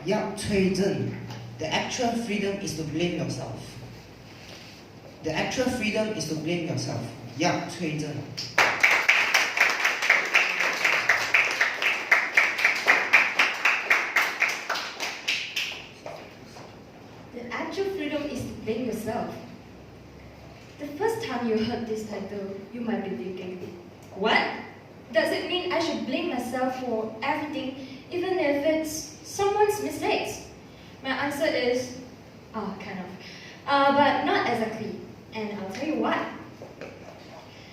Yap Chui Zhen. The actual freedom is to blame yourself. The actual freedom is to blame yourself. Yap Chui Zhen. The actual freedom is to blame yourself. The first time you heard this title, you might be thinking, what? Does it mean I should blame myself for everything, even if it's someone's mistakes? My answer is, kind of. But not exactly, and I'll tell you why.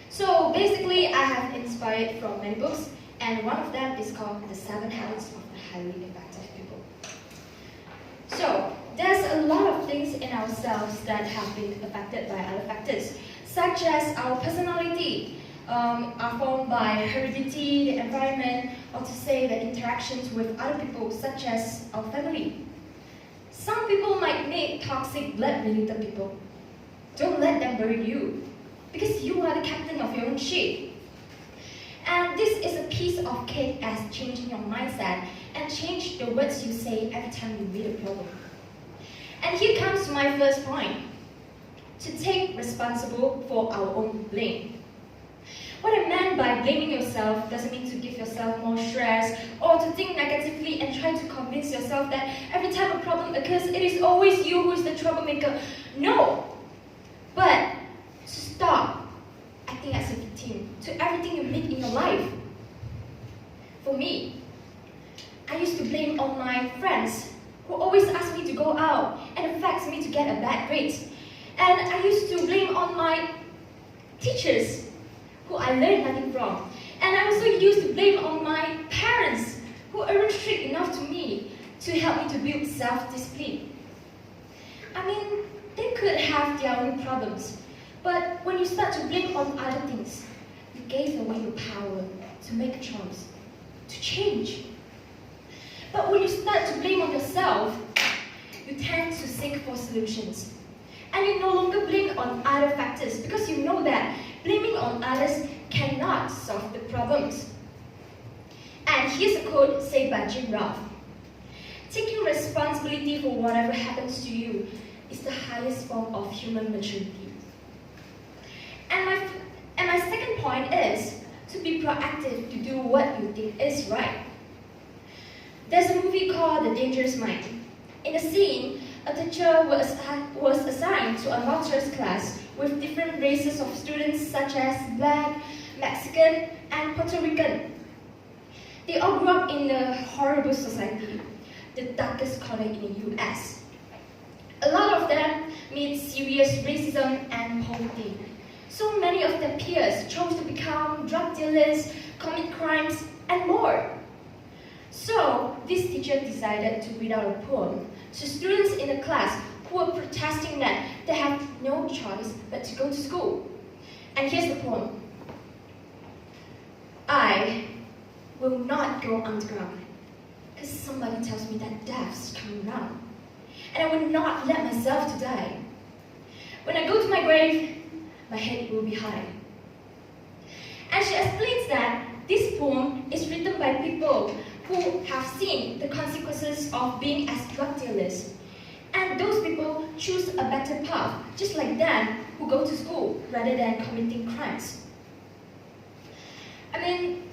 So basically, I have inspired from many books, and one of them is called The 7 Habits of Highly Effective People. So, there's a lot of things in ourselves that have been affected by other factors, such as our personality, are formed by heredity, the environment, or to say the interactions with other people, such as our family. Some people might make toxic blood-related people. Don't let them bury you, because you are the captain of your own ship. And this is a piece of cake as changing your mindset and change the words you say every time you read a problem. And here comes my first point, to take responsible for our own blame. What I meant by blaming yourself doesn't mean to give yourself more stress or to think negatively and try to convince yourself that every time a problem occurs, it is always you who is the troublemaker. No! But to stop acting as a victim to everything you meet in your life. For me, I used to blame all my friends who always ask me to go out and affects me to get a bad grade. And I used to blame on my teachers who I learned nothing from. And I also used to blame on my parents who aren't strict enough to me to help me to build self-discipline. I mean, they could have their own problems, but when you start to blame on other things, you gave away your power to make a choice, to change. But when you start to blame on yourself, you tend to seek for solutions. And you no longer blame on other factors because you know that blaming on others cannot solve the problems. And here's a quote said by Jim Roth. Taking responsibility for whatever happens to you is the highest form of human maturity. And my second point is to be proactive to do what you think is right. There's a movie called The Dangerous Mind. In the scene, a teacher was assigned to a multi-race class with different races of students such as Black, Mexican, and Puerto Rican. They all grew up in a horrible society, the darkest corner in the US. A lot of them meet serious racism and poverty. So many of their peers chose to become drug dealers, commit crimes, and more. So, this teacher decided to read out a poem to students in the class who were protesting that they have no choice but to go to school. And here's the poem. I will not go underground, because somebody tells me that death's coming around. And I will not let myself to die. When I go to my grave, my head will be high. And she explains that this poem is written by people who have seen the consequences of being as drug dealers. And those people choose a better path, just like them who go to school rather than committing crimes. I mean,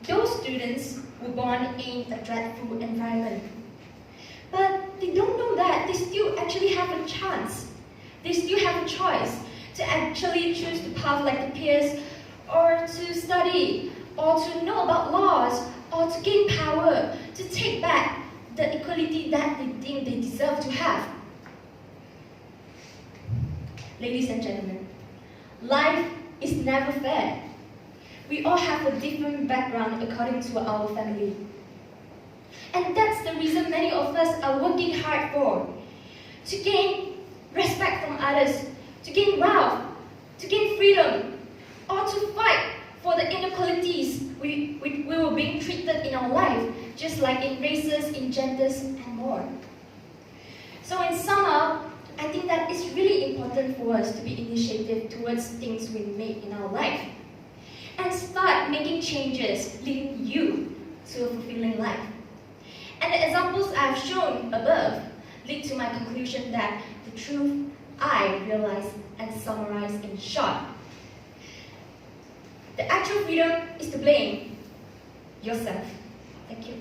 those students were born in a dreadful environment. But they don't know that they still actually have a chance. They still have a choice to actually choose the path like the peers, or to study, or to know about laws, or to gain power, to take back the equality that they think they deserve to have. Ladies and gentlemen, life is never fair. We all have a different background according to our family. And that's the reason many of us are working hard for. To gain respect from others, to gain wealth, to gain freedom, or to fight for the inequalities we were being treated in our life, just like in races, in genders, and more. So in sum up, I think that it's really important for us to be initiative towards things we make in our life and start making changes leading you to a fulfilling life. And the examples I have shown above lead to my conclusion that the truth I realize and summarize in short. The actual freedom is to blame yourself. Thank you.